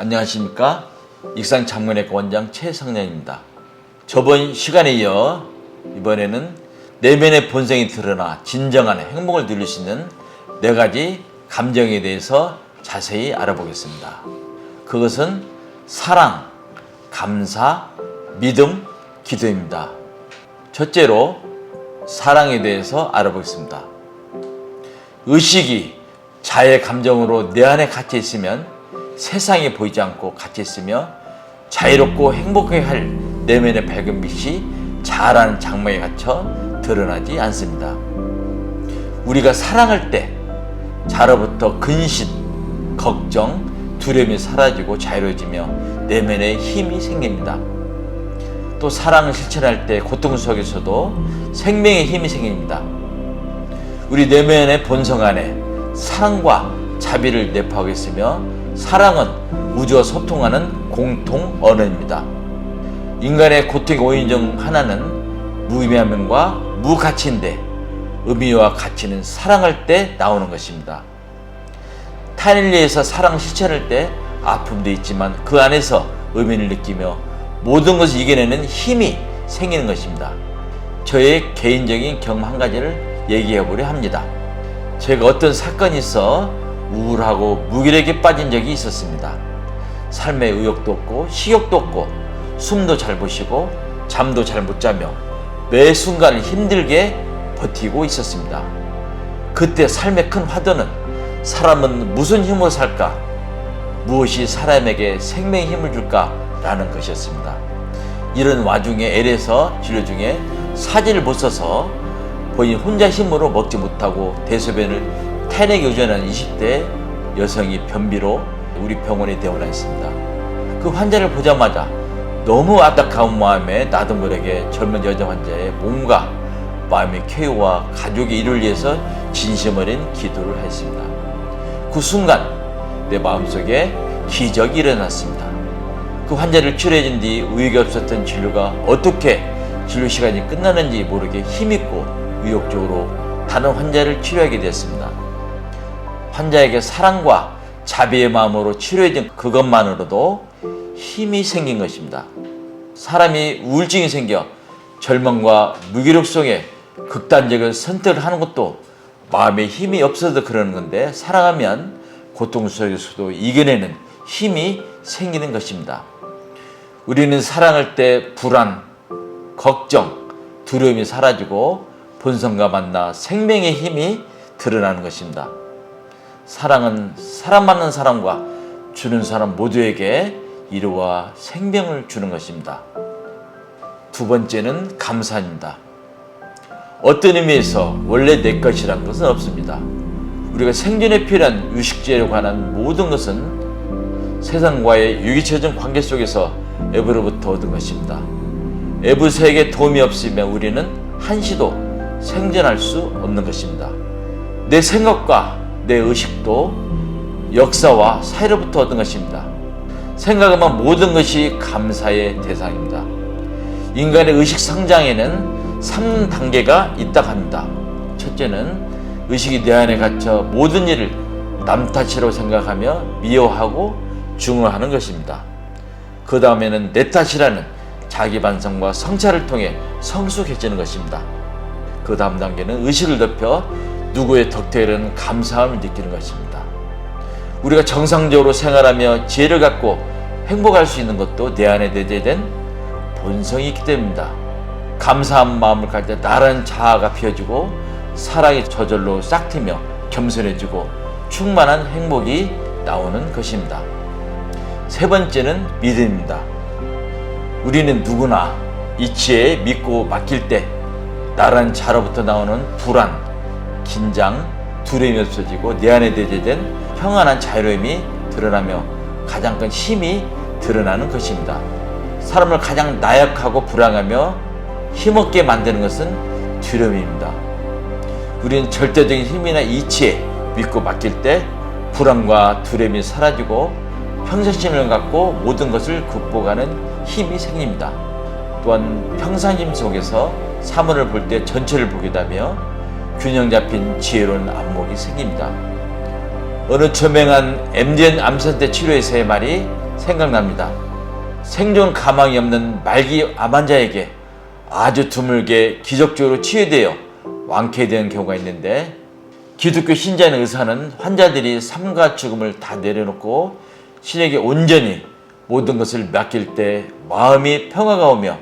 안녕하십니까? 익상장문외과 원장 최성년입니다. 저번 시간에 이어 이번에는 내면의 본성이 드러나 진정한 행복을 누릴 수 있는 4가지 감정에 대해서 자세히 알아보겠습니다. 그것은 사랑, 감사, 믿음, 기도입니다. 첫째로 사랑에 대해서 알아보겠습니다. 의식이 자의 감정으로 내 안에 갇혀 있으면 세상이 보이지 않고 갇혀 있으며 자유롭고 행복하게 할 내면의 밝은 빛이 자라는 장막에 갇혀 드러나지 않습니다. 우리가 사랑할 때 자로부터 근심, 걱정, 두려움이 사라지고 자유로워지며 내면에 힘이 생깁니다. 또 사랑을 실천할 때 고통 속에서도 생명의 힘이 생깁니다. 우리 내면의 본성 안에 사랑과 자비를 내포하고 있으며 사랑은 우주와 소통하는 공통 언어입니다. 인간의 고통의 원인 중 하나는 무의미함과 무가치인데 의미와 가치는 사랑할 때 나오는 것입니다. 타인을 위해서 사랑을 실천할 때 아픔도 있지만 그 안에서 의미를 느끼며 모든 것을 이겨내는 힘이 생기는 것입니다. 저의 개인적인 경험 한 가지를 얘기해 보려 합니다. 제가 어떤 사건이 있어 우울하고 무기력에 빠진 적이 있었습니다. 삶에 의욕도 없고 식욕도 없고 숨도 잘 못 쉬고 잠도 잘 못 자며 매 순간을 힘들게 버티고 있었습니다. 그때 삶의 큰 화두는 사람은 무슨 힘으로 살까? 무엇이 사람에게 생명의 힘을 줄까? 라는 것이었습니다. 이런 와중에 L에서 진료 중에 사진을 못 써서 본인 혼자 힘으로 먹지 못하고 대소변을 탄핵에 의존하는 20대 여성이 변비로 우리 병원에 퇴원했습니다. 그 환자를 보자마자 너무 안타까운 마음에 나도 모르게 젊은 여자 환자의 몸과 마음의 쾌유와 가족의 일을 위해서 진심 어린 기도를 했습니다. 그 순간 내 마음속에 기적이 일어났습니다. 그 환자를 치료해준 뒤 의욕이 없었던 진료가 어떻게 진료 시간이 끝나는지 모르게 힘있고 의욕적으로 다른 환자를 치료하게 되었습니다. 환자에게 사랑과 자비의 마음으로 치료해준 그것만으로도 힘이 생긴 것입니다. 사람이 우울증이 생겨 절망과 무기력 속에 극단적인 선택을 하는 것도 마음에 힘이 없어서 그러는 건데 사랑하면 고통 속에서도 이겨내는 힘이 생기는 것입니다. 우리는 사랑할 때 불안, 걱정, 두려움이 사라지고 본성과 만나 생명의 힘이 드러나는 것입니다. 사랑은 사람 만난 사람과 주는 사람 모두에게 위로와 생명을 주는 것입니다. 두 번째는 감사입니다. 어떤 의미에서 원래 내 것이란 것은 없습니다. 우리가 생존에 필요한 유식지에 관한 모든 것은 세상과의 유기체적 관계 속에서 애부로부터 얻은 것입니다. 애부세에게 도움이 없으면 우리는 한시도 생존할 수 없는 것입니다. 내 생각과 내 의식도 역사와 사회로부터 얻은 것입니다. 생각하면 모든 것이 감사의 대상입니다. 인간의 의식 성장에는 3단계가 있다고 합니다. 첫째는 의식이 내 안에 갇혀 모든 일을 남 탓이라고 생각하며 미워하고 증오하는 것입니다. 그 다음에는 내 탓이라는 자기 반성과 성찰을 통해 성숙해지는 것입니다. 그 다음 단계는 의식을 높여 누구의 덕택에는 감사함을 느끼는 것입니다. 우리가 정상적으로 생활하며 지혜를 갖고 행복할 수 있는 것도 내 안에 내재된 본성이 있기 때문입니다. 감사한 마음을 가질 때 나란 자아가 피어지고 사랑이 저절로 싹트며 겸손해지고 충만한 행복이 나오는 것입니다. 세 번째는 믿음입니다. 우리는 누구나 이치에 믿고 맡길 때 나란 자로부터 나오는 불안, 긴장, 두려움이 없어지고 내 안에 내재된 평안한 자유로움이 드러나며 가장 큰 힘이 드러나는 것입니다. 사람을 가장 나약하고 불안하며 힘없게 만드는 것은 두려움입니다. 우리는 절대적인 힘이나 이치에 믿고 맡길 때 불안과 두려움이 사라지고 평정심을 갖고 모든 것을 극복하는 힘이 생깁니다. 또한 평상심 속에서 사물을 볼 때 전체를 보게 되며 균형 잡힌 지혜로운 안목이 생깁니다. 어느 저명한 MDN 암센터 치료의사의 말이 생각납니다. 생존 가망이 없는 말기 암 환자에게 아주 드물게 기적적으로 치유되어 완쾌되는 경우가 있는데, 기독교 신자인 의사는 환자들이 삶과 죽음을 다 내려놓고 신에게 온전히 모든 것을 맡길 때 마음이 평화가 오며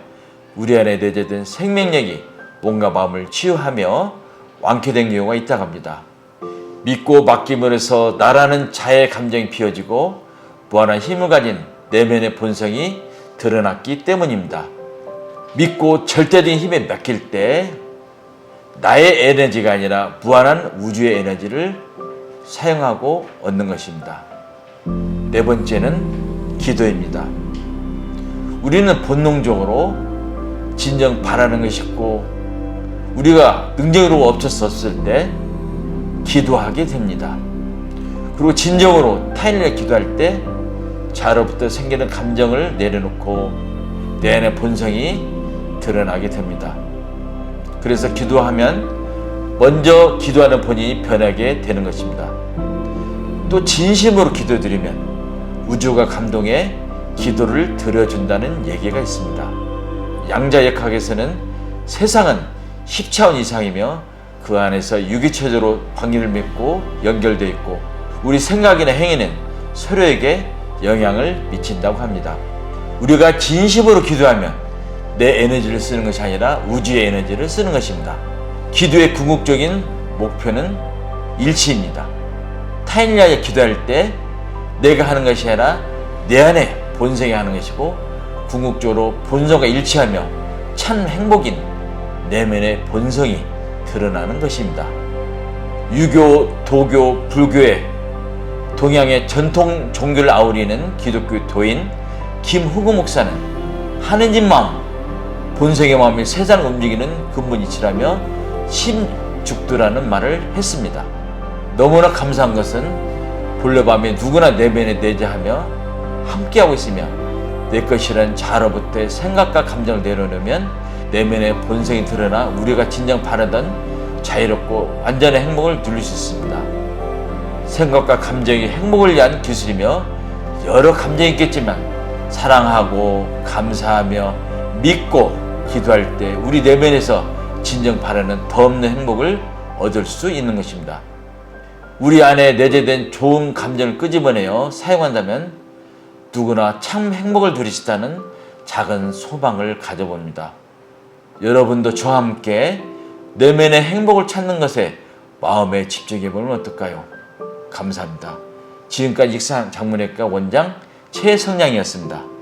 우리 안에 내재된 생명력이 몸과 마음을 치유하며 완쾌된 경우가 있다고 합니다. 믿고 맡김으로 해서 나라는 자의 감정이 피어지고 무한한 힘을 가진 내면의 본성이 드러났기 때문입니다. 믿고 절대적인 힘에 맡길 때 나의 에너지가 아니라 무한한 우주의 에너지를 사용하고 얻는 것입니다. 네 번째는 기도입니다. 우리는 본능적으로 진정 바라는 것이 있고 우리가 능력으로 엎쳤었을 때 기도하게 됩니다. 그리고 진정으로 타인을 위해 기도할 때 자로부터 생기는 감정을 내려놓고 내 안의 본성이 드러나게 됩니다. 그래서 기도하면 먼저 기도하는 본인이 변하게 되는 것입니다. 또 진심으로 기도드리면 우주가 감동해 기도를 들어준다는 얘기가 있습니다. 양자역학에서는 세상은 10차원 이상이며 그 안에서 유기체적으로 관계를 맺고 연결되어 있고 우리 생각이나 행위는 서로에게 영향을 미친다고 합니다. 우리가 진심으로 기도하면 내 에너지를 쓰는 것이 아니라 우주의 에너지를 쓰는 것입니다. 기도의 궁극적인 목표는 일치입니다. 타인을 위하여 기도할 때 내가 하는 것이 아니라 내 안에 본성이 하는 것이고 궁극적으로 본성과 일치하며 참 행복인 내면의 본성이 드러나는 것입니다. 유교, 도교, 불교의 동양의 전통 종교를 아우리는 기독교 도인 김후구 목사는 하느님 마음, 본성의 마음이 세상을 움직이는 근본 이치라며 심죽두라는 말을 했습니다. 너무나 감사한 것은 본래 마음에 누구나 내면에 내재하며 함께하고 있으며 내 것이라는 자로부터의 생각과 감정을 내려놓으면 내면의 본성이 드러나 우리가 진정 바라던 자유롭고 완전한 행복을 누릴 수 있습니다. 생각과 감정이 행복을 위한 기술이며 여러 감정이 있겠지만 사랑하고 감사하며 믿고 기도할 때 우리 내면에서 진정 바라는 더 없는 행복을 얻을 수 있는 것입니다. 우리 안에 내재된 좋은 감정을 끄집어내어 사용한다면 누구나 참 행복을 누리시다는 작은 소망을 가져봅니다. 여러분도 저와 함께 내면의 행복을 찾는 것에 마음에 집중해보면 어떨까요? 감사합니다. 지금까지 익산 장문외과 원장 최성량이었습니다.